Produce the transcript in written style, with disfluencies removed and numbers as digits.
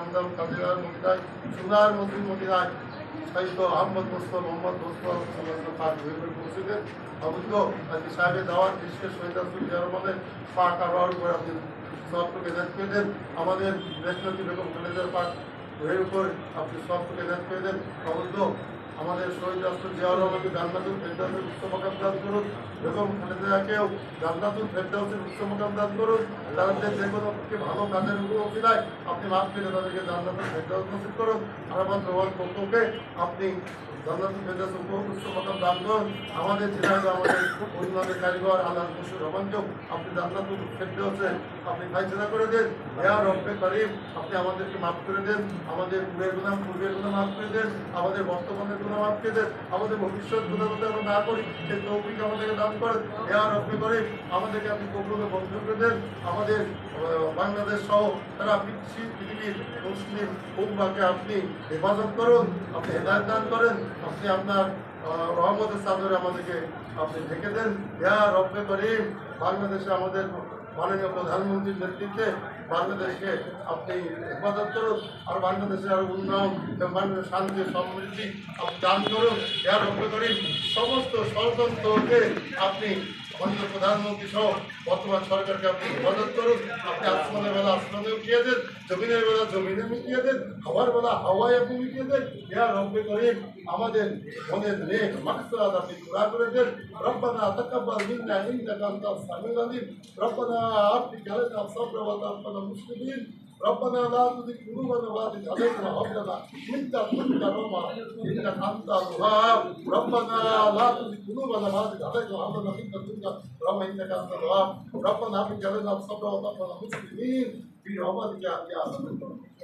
জামদাম কাদিরার মদিনায় সোনার মন্দির মদিনায় সাহিত্য আহমদ মোস্তফা মোহাম্মদ মোস্তফা পাক হয়ে পৌঁছে দেন। অবশ্য আজকে সাহেবের দাওয়াত বিশেষ শহীদ আব্দুল জিয়া রহমানের পাক আবহাওয়ার উপর আপনি সবটুকু হেদায়ত করে দেন। আমাদের দেশনতি বেগম খালেদার পাক হয়ে উপর আপনি সবটুকু হেদায়ত করে দেন। অবশ্য আমাদের শহীদ রাষ্ট্র জিয়া রহমানকে জান্নাতুল ফেরদাউসের উচ্চ মাকাম দান করুন। বেগম খালেদাকেও জান্নাতুল ফেরদাউসের উচ্চ মাকাম দান করুন। তাদের যে কোনো ভালো কাজের উপলক্ষিলায় আপনি মাফ করে তাদেরকে জান্নাতুল ফেরদাউস নসিব করুন। আর আমার প্রভাব পক্ষকে আপনি জান্নাতুল ফেরদাউস উচ্চ মাকাম দান করুন। আমাদের জেলায় আমাদের উন্নয়নের কারিগর আল্লাহ বসুর রহমানকেও আপনি জান্নাতুল ফেরদাউসে আপনি ফায়সালা করে দেন। ইয়া রব্বে করিম, আপনি আমাদেরকে মাফ করে দেন। আমাদের পূর্বের গুনাহ মাফ করে দেন। আমাদের বর্তমানের গুনাহ মাফ করে দেন। আমাদের ভবিষ্যৎ গুনাহ যাতে আমরা না করি সেই তৌফিক আমাদেরকে দান করেন। ইয়া রব্বে করিম, আমাদেরকে আপনি কবুলে বন্ধ করে দেন। আমাদের বাংলাদেশ সহ তারা পৃথিবীর মুসলিম উম্মাহকে আপনি হেফাজত করুন, আপনি হেদায়েত দান করেন। আপনি আপনার রহমতের চাদরে আমাদেরকে আপনি ঢেকে দেন। ইয়া রব্বে করিম, বাংলাদেশে আমাদের মাননীয় প্রধানমন্ত্রীর নেতৃত্বে বাংলাদেশকে আপনি হেফাজত করুন। আর বাংলাদেশের আরো উন্নয়ন এবং বাংলাদেশের শান্তি সমৃদ্ধি আপনি দান করুন। ইয়া রব্বে করিম, সমস্ত ষড়যন্ত্রকে আপনি মাননীয় প্রধানমন্ত্রী সহ বর্তমান সরকারকে আপনি হেফাজত করুন। আপনি আসমানের বেলা আসমানে উঠিয়ে দেন, জমিনের বেলা জমিনে মিটিয়ে দেন, হাওয়ার বেলা হাওয়ায় আপনি মিটিয়ে দেন। ইয়া রব্বে করিম, আমাদের মনের নেক মাকসাদ আপনি পুরা করে দেন। রব্বানা তাকাব্বাল মিন্না ইন্নাকা আনতাস সামিউল আলিম। রব্বানা আফরিক আলাইনা সাবরা ওয়া তাওফানা মুসলিমিন। ربنا لا تزغ قلوبنا بعد إذ هديتنا وهب لنا من لدنك رحمة إنك أنت الوهاب. ربنا لا تزغ قلوبنا بعد إذ هديتنا وهب لنا من لدنك رحمة إنك أنت الوهاب. ربنا أفرج علينا صبرا وتوفنا مسلمين برحمتك يا أرحم الراحمين.